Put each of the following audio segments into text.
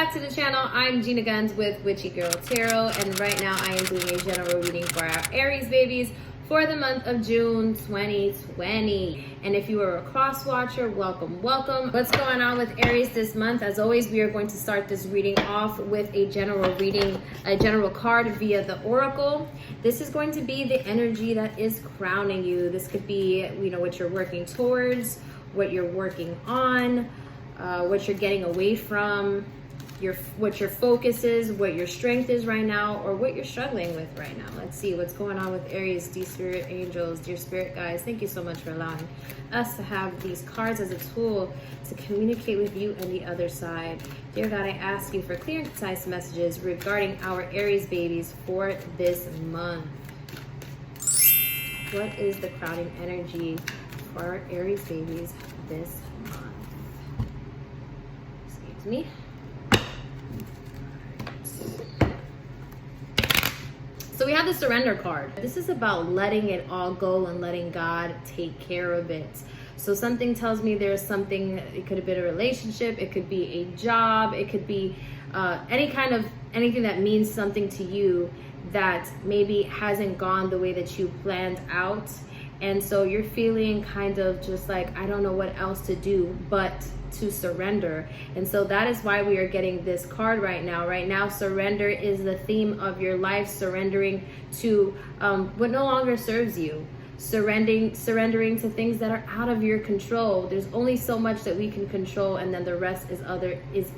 back to the channel. I'm Gina Guns with Witchy Girl Tarot, and right now I am doing a general reading for our Aries babies for the month of June 2020. And if you are a cross watcher, welcome. What's going on with Aries this month? As always, we are going to start this reading off with a general reading, a general card via the Oracle. This is going to be the energy that is crowning you. This could be, what you're working towards, what you're working on, what you're getting away from, what your focus is, what your strength is right now, or what you're struggling with right now. Let's see what's going on with Aries, dear spirit angels, dear spirit guides. Thank you so much for allowing us to have these cards as a tool to communicate with you and the other side. Dear God, I ask you for clear and concise messages regarding our Aries babies for this month. What is the crowding energy for our Aries babies this month? Excuse me. So we have the surrender card. This is about letting it all go and letting God take care of it. So something tells me there's something, it could have been a relationship, it could be a job, it could be anything that means something to you that maybe hasn't gone the way that you planned out. And so you're feeling kind of just like, I don't know what else to do but to surrender. And so that is why we are getting this card right now. Right now, surrender is the theme of your life, surrendering to what no longer serves you. Surrendering to things that are out of your control. There's only so much that we can control, and then the rest is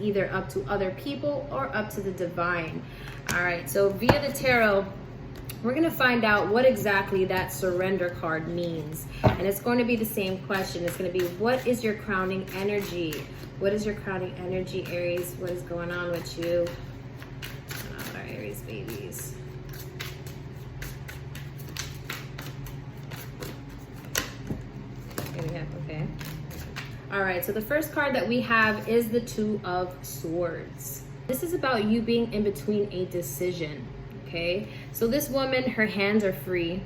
either up to other people or up to the divine. All right, so via the tarot, we're going to find out what exactly that surrender card means. And it's going to be the same question. It's going to be, what is your crowning energy? What is your crowning energy, Aries? What is going on with you? What's going on with our Aries babies? Here we have, okay. All right, so the first card that we have is the Two of Swords. This is about you being in between a decision. Okay, so this woman, her hands are free,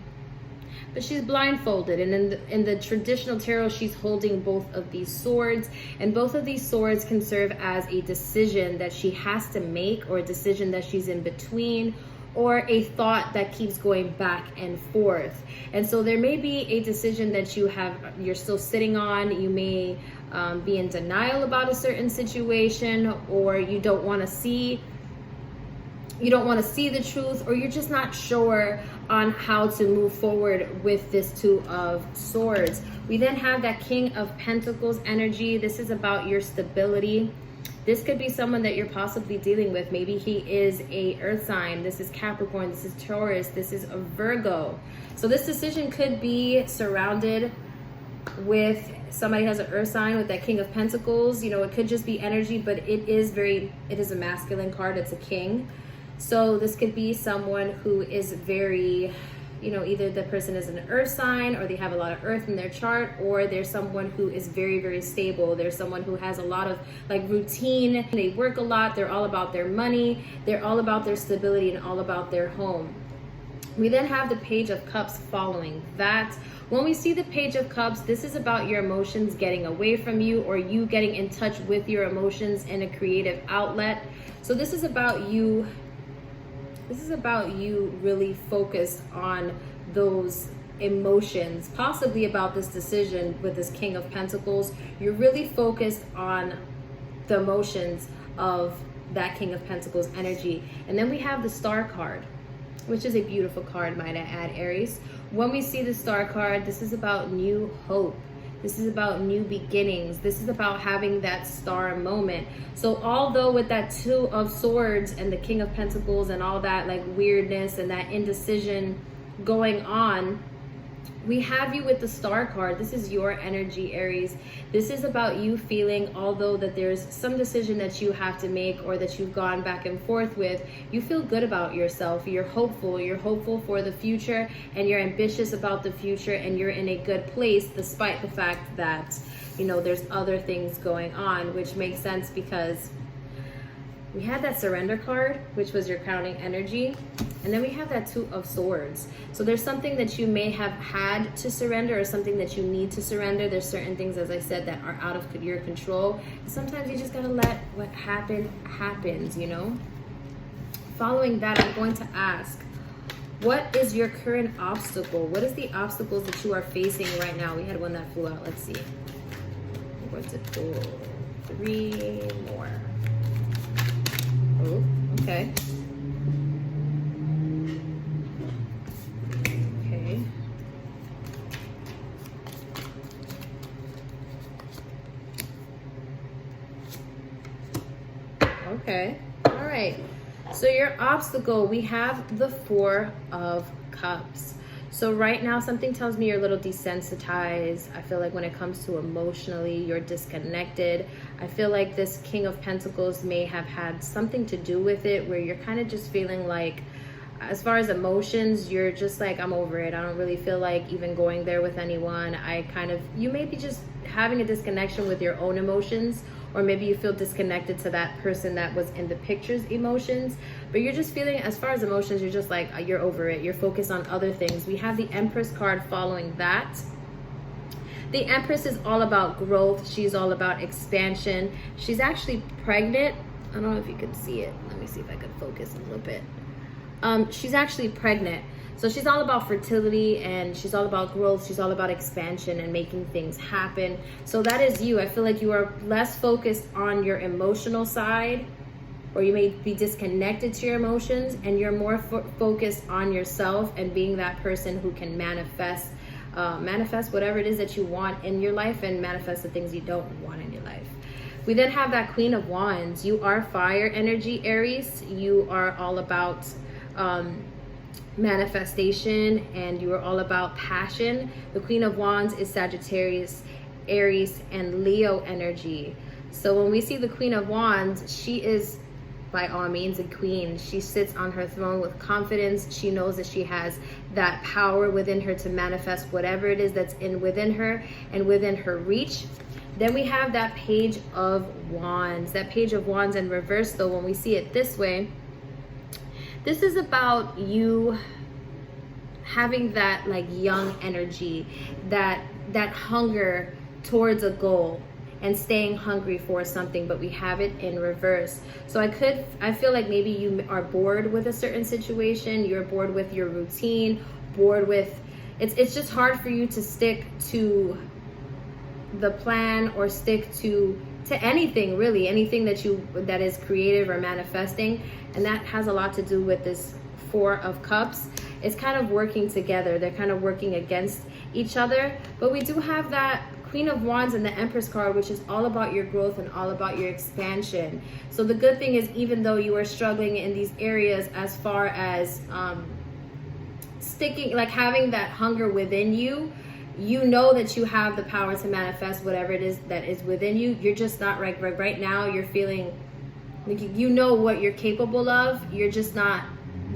but she's blindfolded, and in the traditional tarot, she's holding both of these swords, and both of these swords can serve as a decision that she has to make, or a decision that she's in between, or a thought that keeps going back and forth. And so there may be a decision that you're still sitting on. You may be in denial about a certain situation, or you don't want to see the truth, or you're just not sure on how to move forward with this Two of Swords. We then have that King of Pentacles energy. This is about your stability. This could be someone that you're possibly dealing with. Maybe he is a earth sign. This is Capricorn. This is Taurus. This is a Virgo. So this decision could be surrounded with somebody has an earth sign with that King of Pentacles. It could just be energy, but it is a masculine card. It's a king. So this could be someone who is very, either the person is an earth sign, or they have a lot of earth in their chart, or there's someone who is very, very stable. There's someone who has a lot of routine. They work a lot. They're all about their money. They're all about their stability and all about their home. We then have the Page of Cups following that. When we see the Page of Cups, this is about your emotions getting away from you, or you getting in touch with your emotions in a creative outlet. So this is about you. This is about you really focused on those emotions, possibly about this decision with this King of Pentacles. You're really focused on the emotions of that King of Pentacles energy. And then we have the Star card, which is a beautiful card, might I add, Aries. When we see the Star card, this is about new hope. This is about new beginnings. This is about having that star moment. So although with that Two of Swords and the King of Pentacles and all that weirdness and that indecision going on, we have you with the Star card. This is your energy, Aries. This is about you feeling, although that there's some decision that you have to make or that you've gone back and forth with, you feel good about yourself. You're hopeful for the future, and you're ambitious about the future, and you're in a good place despite the fact that, there's other things going on, which makes sense because we had that Surrender card, which was your crowning energy. And then we have that Two of Swords. So there's something that you may have had to surrender, or something that you need to surrender. There's certain things, as I said, that are out of your control. Sometimes you just gotta let what happens, you know? Following that, I'm going to ask, what is your current obstacle? What is the obstacles that you are facing right now? We had one that flew out. Let's see. I'm going to pull 3 more. Oh, okay. Okay. Okay. All right. So your obstacle, we have the 4 of Cups. So right now, something tells me you're a little desensitized. I feel like when it comes to emotionally, you're disconnected. I feel like this King of Pentacles may have had something to do with it, where you're kind of just feeling like, as far as emotions, you're just like, I'm over it. I don't really feel like even going there with anyone. You may be just having a disconnection with your own emotions, or maybe you feel disconnected to that person that was in the picture's emotions, but you're just feeling, as far as emotions, you're just like, you're over it. You're focused on other things. We have the Empress card following that. The Empress is all about growth. She's all about expansion. She's actually pregnant. I don't know if you can see it. Let me see if I can focus a little bit. She's actually pregnant. So she's all about fertility, and she's all about growth. She's all about expansion and making things happen. So that is you. I feel like you are less focused on your emotional side, or you may be disconnected to your emotions, and you're more focused on yourself and being that person who can manifest whatever it is that you want in your life, and manifest the things you don't want in your life. We then have that Queen of Wands. You are fire energy, Aries. You are all about manifestation, and you are all about passion. The Queen of Wands is Sagittarius, Aries, and Leo energy. So when we see the Queen of Wands, she is by all means a queen. She sits on her throne with confidence. She knows that she has that power within her to manifest whatever it is that's within her and within her reach. Then we have that Page of Wands. That Page of Wands in reverse, though, when we see it this way, this is about you having that like young energy, that hunger towards a goal and staying hungry for something, but we have it in reverse. So I feel like maybe you are bored with a certain situation, you're bored with your routine, bored with, it's just hard for you to stick to the plan, or stick to anything, really, anything that is creative or manifesting. And that has a lot to do with this 4 of Cups. It's kind of working together. They're kind of working against each other. But we do have that Queen of Wands and the Empress card, which is all about your growth and all about your expansion. So the good thing is, even though you are struggling in these areas as far as sticking, like having that hunger within you, you know that you have the power to manifest whatever it is that is within you. You're just not right now. You're feeling like you know what you're capable of. You're just not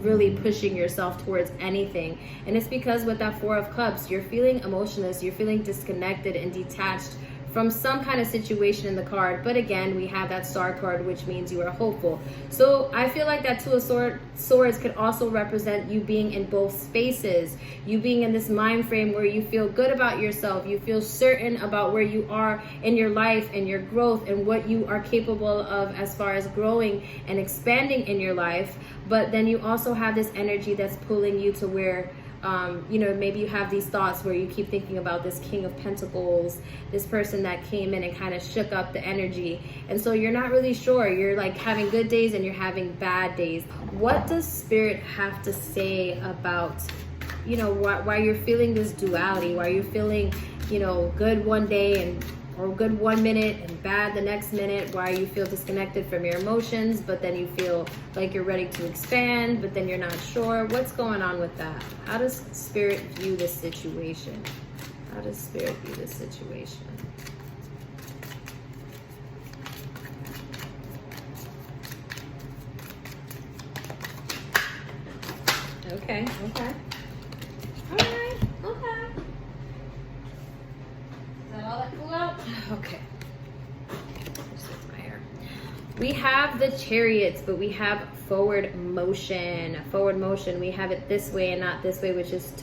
really pushing yourself towards anything. And it's because with that 4 of Cups, you're feeling emotionless. You're feeling disconnected and detached from some kind of situation in the card. But again, we have that Star card, which means you are hopeful. So I feel like that 2 of Swords could also represent you being in both spaces, you being in this mind frame where you feel good about yourself, you feel certain about where you are in your life and your growth and what you are capable of as far as growing and expanding in your life. But then you also have this energy that's pulling you to where maybe you have these thoughts where you keep thinking about this King of Pentacles, this person that came in and kind of shook up the energy. And so you're not really sure. You're like having good days and you're having bad days. What does Spirit have to say about, why you're feeling this duality, why you're feeling, good one day or good 1 minute and bad the next minute, why you feel disconnected from your emotions, but then you feel like you're ready to expand, but then you're not sure. What's going on with that? How does Spirit view this situation? How does Spirit view this situation? Okay. All right. Okay. Is that all that flew out? Okay. This is my hair. We have the Chariots, but we have forward motion. Forward motion. We have it this way and not this way, which is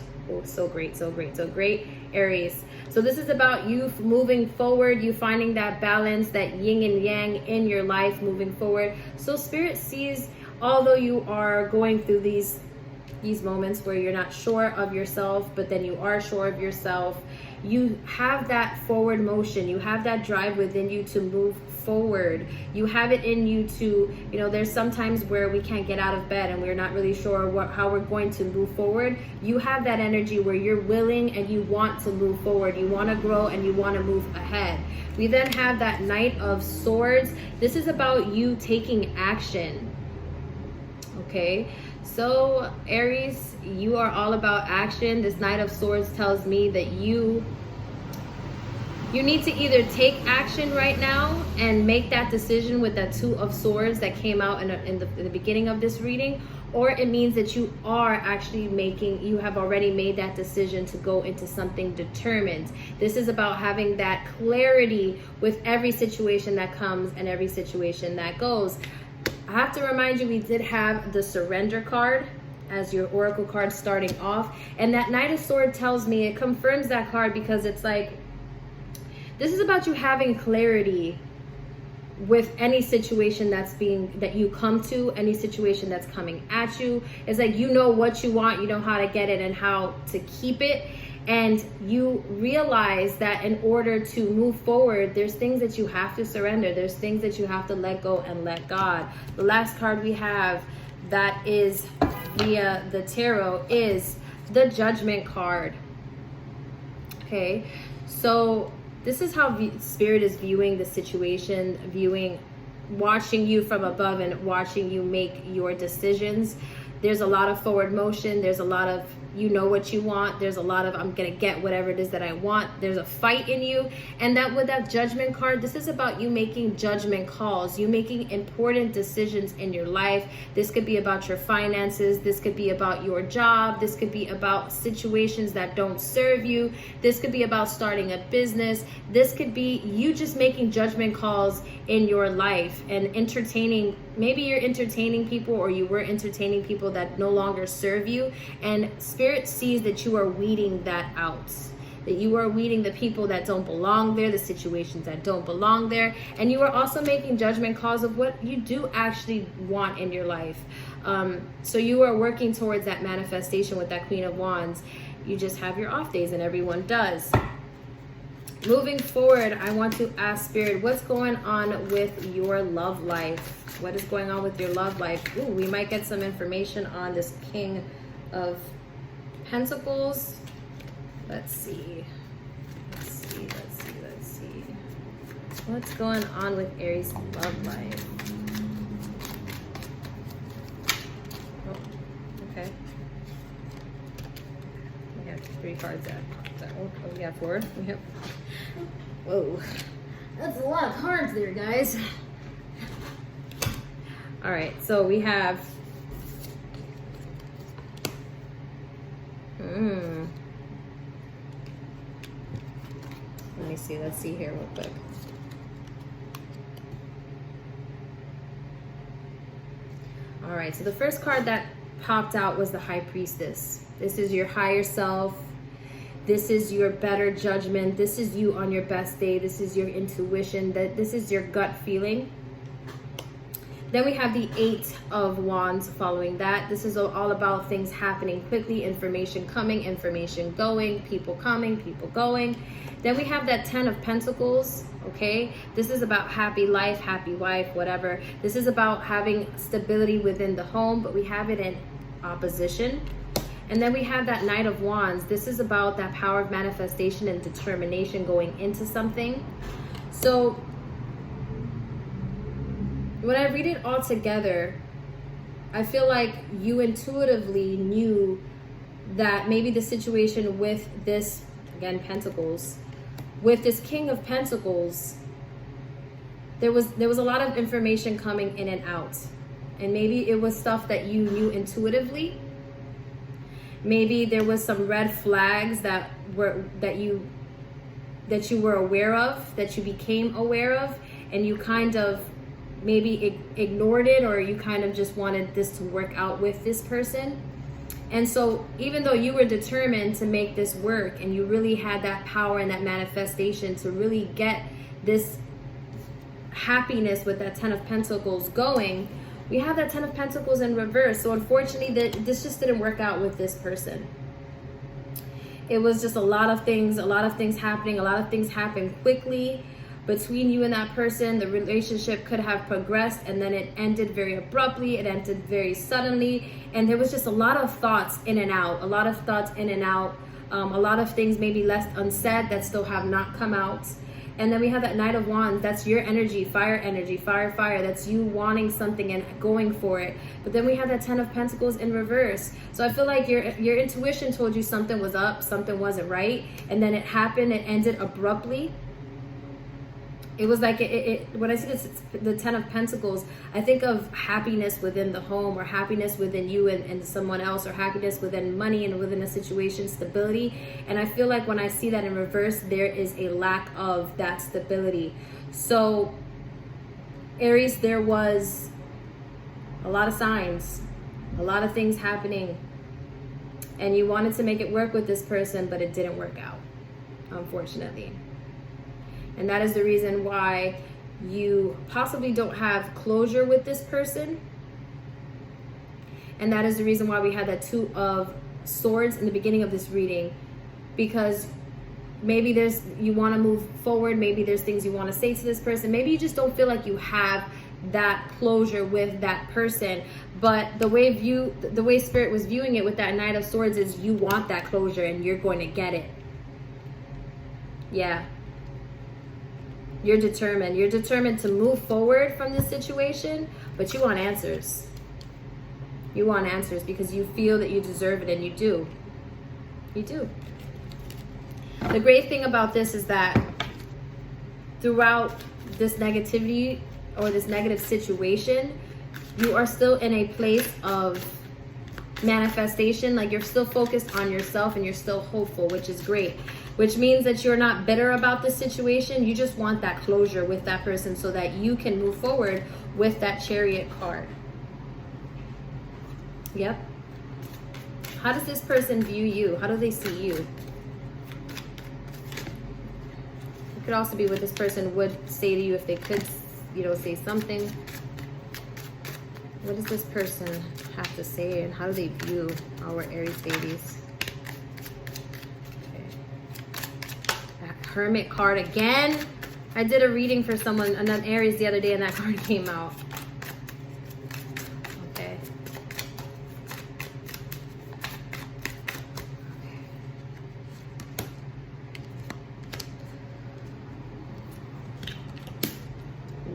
so great, so great, so great. Aries. So this is about you moving forward, you finding that balance, that yin and yang in your life, moving forward. So Spirit sees, although you are going through these moments where you're not sure of yourself, but then you are sure of yourself, you have that forward motion, you have that drive within you to move forward. You have it in you to, there's sometimes where we can't get out of bed and we're not really sure how we're going to move forward. You have that energy where you're willing and you want to move forward. You want to grow and you want to move ahead. We then have that Knight of Swords. This is about you taking action. Okay, so Aries, you are all about action. This Knight of Swords tells me that you need to either take action right now and make that decision with that Two of Swords that came out in the beginning of this reading, or it means that you are actually you have already made that decision to go into something determined. This is about having that clarity with every situation that comes and every situation that goes. I have to remind you, we did have the Surrender card as your oracle card starting off, and that Knight of Swords tells me, it confirms that card, because it's like, this is about you having clarity with any situation that you come to, any situation that's coming at you. It's like, you know what you want, you know how to get it and how to keep it. And you realize that in order to move forward, there's things that you have to surrender. There's things that you have to let go and let God. The last card we have that is via the tarot is the Judgment card. Okay, so this is how Spirit is viewing the situation, watching you from above and watching you make your decisions. There's a lot of forward motion. There's a lot of, you know what you want. There's a lot of, I'm going to get whatever it is that I want. There's a fight in you. And that with that Judgment card, this is about you making judgment calls, you making important decisions in your life. This could be about your finances. This could be about your job. This could be about situations that don't serve you. This could be about starting a business. This could be you just making judgment calls in your life and entertaining. Maybe you're entertaining people, or you were entertaining people that no longer serve you. And Spirit sees that you are weeding that out. That you are weeding the people that don't belong there, the situations that don't belong there. And you are also making judgment calls of what you do actually want in your life. So you are working towards that manifestation with that Queen of Wands. You just have your off days, and everyone does. Moving forward, I want to ask Spirit, what's going on with your love life? What is going on with your love life? Ooh, we might get some information on this King of Pentacles. Let's see. What's going on with Aries' love life? Oh, okay. We have 3 cards there. Oh, we got 4. Yep. Whoa. That's a lot of cards there, guys. All right, so we have let me see, let's see here real quick. All right, so the first card that popped out was the High Priestess. This is your higher self. This is your better judgment. This is you on your best day. This is your intuition. This is your gut feeling. Then we have the 8 of Wands following that. This is all about things happening quickly, information coming, information going, people coming, people going. Then we have that 10 of Pentacles, okay? This is about happy life, happy wife, whatever. This is about having stability within the home, but we have it in opposition. And then we have that Knight of Wands. This is about that power of manifestation and determination going into something. So when I read it all together, I feel like you intuitively knew that maybe the situation with this, again, Pentacles, with this King of Pentacles, there was a lot of information coming in and out. And maybe it was stuff that you knew intuitively. Maybe there was some red flags that you were aware of, that you became aware of, and you kind of maybe ignored it, or you kind of just wanted this to work out with this person. And so even though you were determined to make this work, and you really had that power and that manifestation to really get this happiness with that 10 of Pentacles going, we have that 10 of Pentacles in reverse. So unfortunately, this just didn't work out with this person. It was just a lot of things happening. A lot of things happened quickly between you and that person. The relationship could have progressed, and then it ended very abruptly. It ended very suddenly. And there was just a lot of thoughts in and out. A lot of things maybe left unsaid that still have not come out. And then we have that Knight of Wands. That's your energy, fire. That's you wanting something and going for it. But then we have that 10 of Pentacles in reverse. So I feel like your intuition told you something was up, something wasn't right. And then it happened, it ended abruptly. It was like, when I see this, the 10 of Pentacles, I think of happiness within the home, or happiness within you and someone else, or happiness within money and within a situation, stability. And I feel like when I see that in reverse, there is a lack of that stability. So Aries, there was a lot of signs, a lot of things happening, and you wanted to make it work with this person, but it didn't work out, unfortunately. And that is the reason why you possibly don't have closure with this person. And that is the reason why we had that 2 of Swords in the beginning of this reading. Because maybe you want to move forward. Maybe there's things you want to say to this person. Maybe you just don't feel like you have that closure with that person. But the way Spirit was viewing it with that Knight of Swords is you want that closure, and you're going to get it. Yeah. You're determined. You're determined to move forward from this situation, but you want answers. You want answers because you feel that you deserve it, and you do. You do. The great thing about this is that throughout this negativity or this negative situation, you are still in a place of manifestation. Like, you're still focused on yourself, and you're still hopeful, which is great. Which means that you're not bitter about the situation. You just want that closure with that person so that you can move forward with that Chariot card. Yep. How does this person view you? How do they see you? It could also be what this person would say to you if they could, say something. What does this person have to say, and how do they view our Aries babies? Hermit card again. I did a reading for someone, an Aries, the other day, and that card came out. Okay.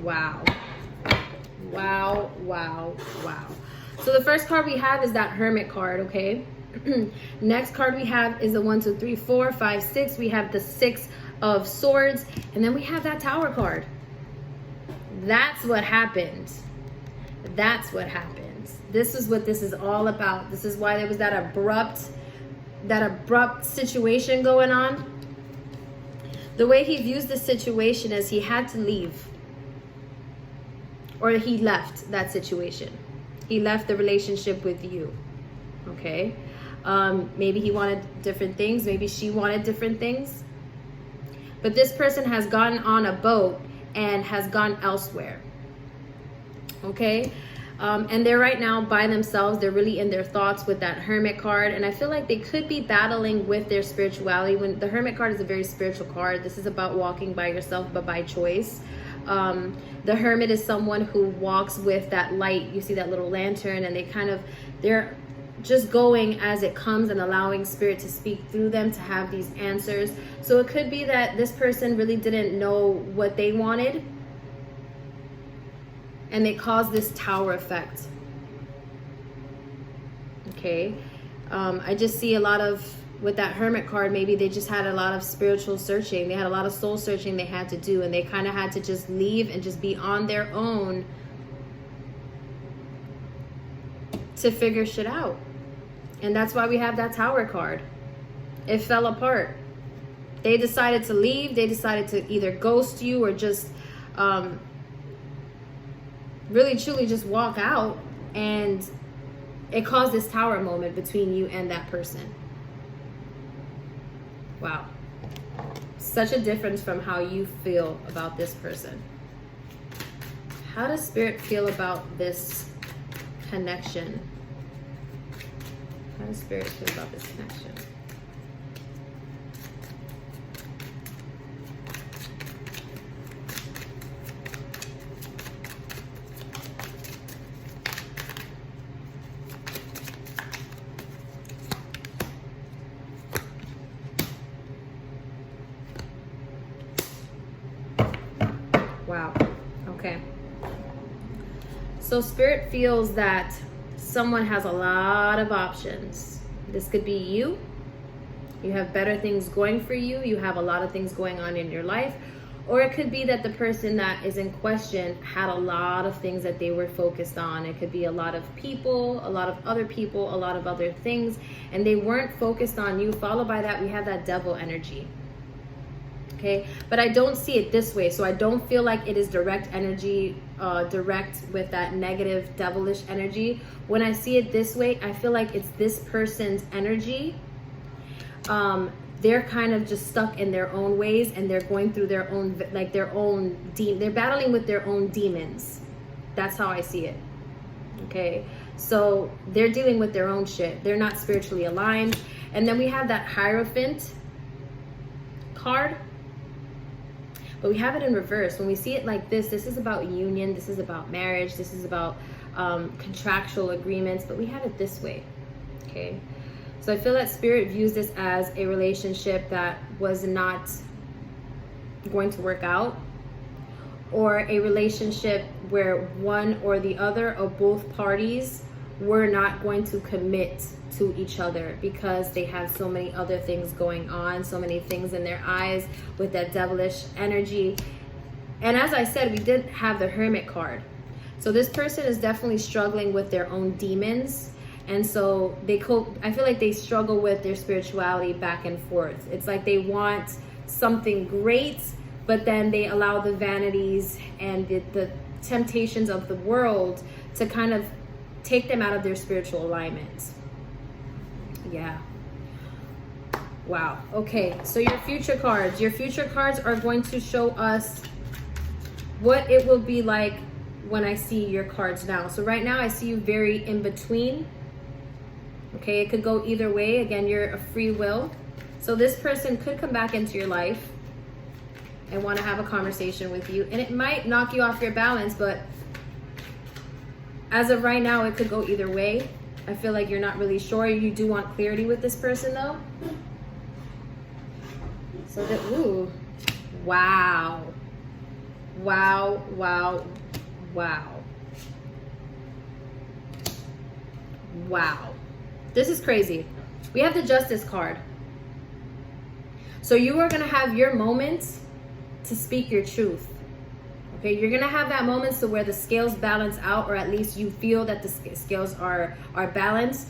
Wow. Wow, wow, wow. So the first card we have is that Hermit card, okay? Next card we have is the 1, 2, 3, 4, 5, 6. We have the 6 of Swords, and then we have that Tower card. That's what happened. That's what happens. This is what this is all about. This is why there was that abrupt situation going on. The way he views the situation is he had to leave, or he left that situation. He left the relationship with you. Okay. Maybe he wanted different things. Maybe she wanted different things. But this person has gone on a boat and has gone elsewhere. Okay. And they're right now by themselves. They're really in their thoughts with that Hermit card. And I feel like they could be battling with their spirituality. When the Hermit card is a very spiritual card. This is about walking by yourself, but by choice. The Hermit is someone who walks with that light. You see that little lantern, and they're just going as it comes and allowing Spirit to speak through them to have these answers. So it could be that this person really didn't know what they wanted, and they caused this Tower effect. Okay. I just see a lot of, with that Hermit card, maybe they just had a lot of spiritual searching. They had a lot of soul searching they had to do, and they kind of had to just leave and just be on their own to figure shit out. And that's why we have that Tower card. It fell apart. They decided to leave. They decided to either ghost you or just really truly just walk out, and it caused this tower moment between you and that person. Wow. Such a difference from how you feel about this person. How does Spirit feel about this connection? How does Spirit feel about this connection? Wow. Okay. So Spirit feels that someone has a lot of options. This could be you. You have better things going for you. You have a lot of things going on in your life. Or it could be that the person that is in question had a lot of things that they were focused on. It could be a lot of people, a lot of other people, a lot of other things, and they weren't focused on you. Followed by that, we have that devil energy. Okay, but I don't see it this way. So I don't feel like it is direct energy, direct with that negative devilish energy. When I see it this way, I feel like it's this person's energy. They're kind of just stuck in their own ways, and they're going through their own, like their own they're battling with their own demons. That's how I see it. Okay, so they're dealing with their own shit. They're not spiritually aligned. And then we have that Hierophant card, but we have it in reverse. When we see it like this is about union, this is about marriage, this is about contractual agreements, but we have it this way. Okay, so I feel that Spirit views this as a relationship that was not going to work out, or a relationship where one or the other or both parties were not going to commit to each other because they have so many other things going on, so many things in their eyes with that devilish energy. And as I said, we did have the Hermit card. So this person is definitely struggling with their own demons. And so I feel like they struggle with their spirituality back and forth. It's like they want something great, but then they allow the vanities and the temptations of the world to kind of take them out of their spiritual alignment. Yeah. Wow. Okay, so your future cards. Your future cards are going to show us what it will be like when I see your cards now. So right now I see you very in between. Okay, it could go either way. Again, you're a free will. So this person could come back into your life and want to have a conversation with you. And it might knock you off your balance, but as of right now, it could go either way. I feel like you're not really sure. You do want clarity with this person though. So that, ooh, wow. Wow, wow, wow. Wow. This is crazy. We have the Justice card. So you are going to have your moments to speak your truth. Okay, you're going to have that moment so where the scales balance out, or at least you feel that the scales are balanced.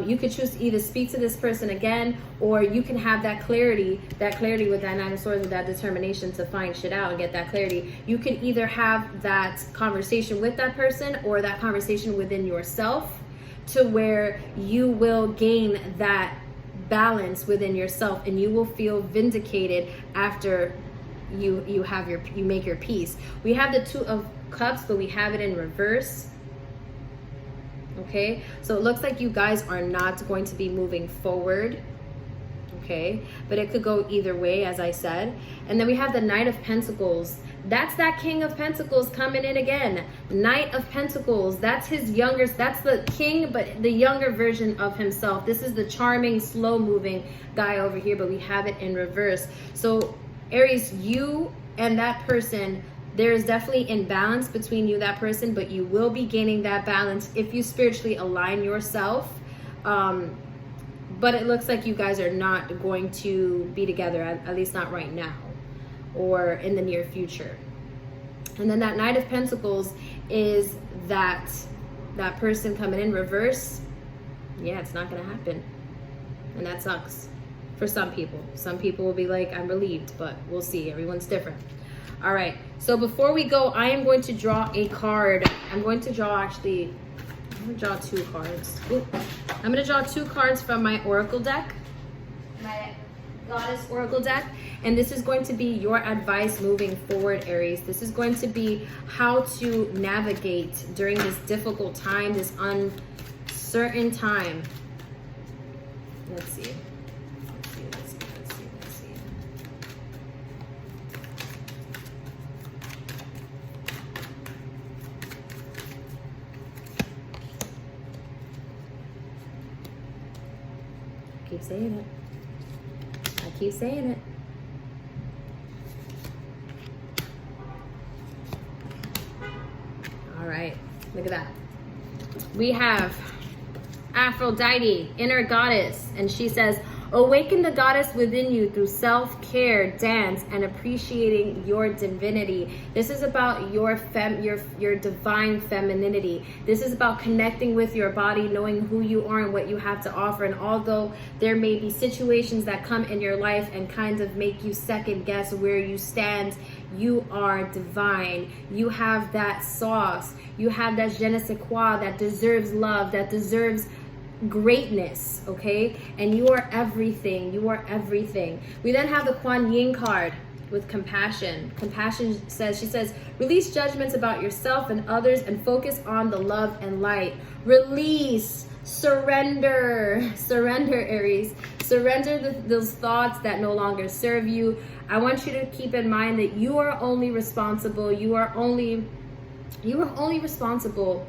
You could choose to either speak to this person again, or you can have that clarity with that Nine of Swords, with that determination to find shit out and get that clarity. You can either have that conversation with that person or that conversation within yourself, to where you will gain that balance within yourself, and you will feel vindicated after you make your peace. We have the Two of Cups, but we have it in reverse. Okay, so it looks like you guys are not going to be moving forward. Okay, but it could go either way, as I said. And then we have the Knight of Pentacles. That's that King of Pentacles coming in again. Knight of Pentacles, that's his younger, that's the king, but the younger version of himself. This is the charming, slow moving guy over here, but we have it in reverse. So Aries, you and that person, there is definitely imbalance between you and that person, but you will be gaining that balance if you spiritually align yourself. But it looks like you guys are not going to be together, at least not right now or in the near future. And then that Knight of Pentacles is that person coming in reverse. Yeah, it's not going to happen. And that sucks for some people. Some people will be like, I'm relieved, but we'll see. Everyone's different. All right, so before we go, I am going to draw a card. I'm going to draw two cards. Ooh. I'm gonna draw 2 cards from my Oracle deck, my Goddess Oracle deck, and this is going to be your advice moving forward, Aries. This is going to be how to navigate during this difficult time, this uncertain time. Let's see. Keep saying it. I keep saying it. All right, look at that. We have Aphrodite, inner goddess, and she says, awaken the goddess within you through self-care, dance, and appreciating your divinity. This is about your divine femininity. This is about connecting with your body, knowing who you are and what you have to offer. And although there may be situations that come in your life and kind of make you second guess where you stand, you are divine. You have that sauce. You have that je ne sais quoi that deserves love, that deserves greatness, okay? And you are everything. You are everything. We then have the Kuan Yin card with compassion. Compassion says, she says, release judgments about yourself and others and focus on the love and light. Release, surrender, Aries. Surrender those thoughts that no longer serve you. I want you to keep in mind that you are only responsible. You are only responsible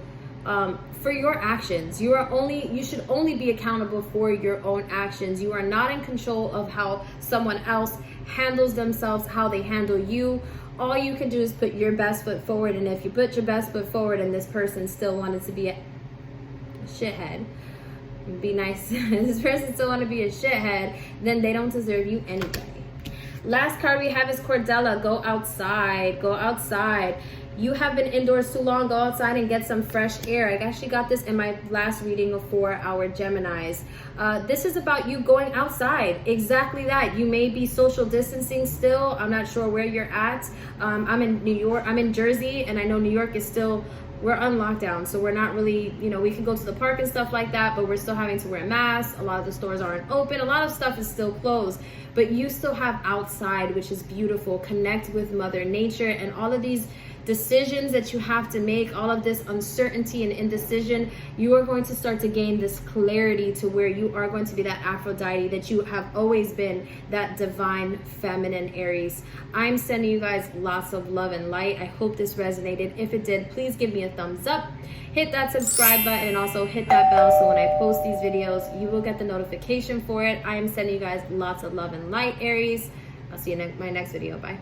for your actions. You should only be accountable for your own actions. You are not in control of how someone else handles themselves, how they handle you. All you can do is put your best foot forward, and if you put your best foot forward and this person still wanted to be a shithead, be nice, this person still want to be a shithead, then they don't deserve you anyway. Last card we have is Cordella. Go outside. Go outside. You have been indoors too long. Go outside and get some fresh air. I actually got this in my last reading of 4-hour Geminis. This is about you going outside. Exactly that. You may be social distancing still. I'm not sure where you're at. I'm in New York. I'm in Jersey, and I know New York is still, we're on lockdown. So we're not really, we can go to the park and stuff like that, but we're still having to wear masks. A lot of the stores aren't open. A lot of stuff is still closed. But you still have outside, which is beautiful. Connect with Mother Nature, and all of these decisions that you have to make, all of this uncertainty and indecision, you are going to start to gain this clarity to where you are going to be that Aphrodite that you have always been, that divine feminine Aries. I'm sending you guys lots of love and light. I hope this resonated. If it did, please give me a thumbs up, hit that subscribe button, and also hit that bell so when I post these videos, you will get the notification for it. I am sending you guys lots of love and light, Aries. I'll see you in my next video. Bye.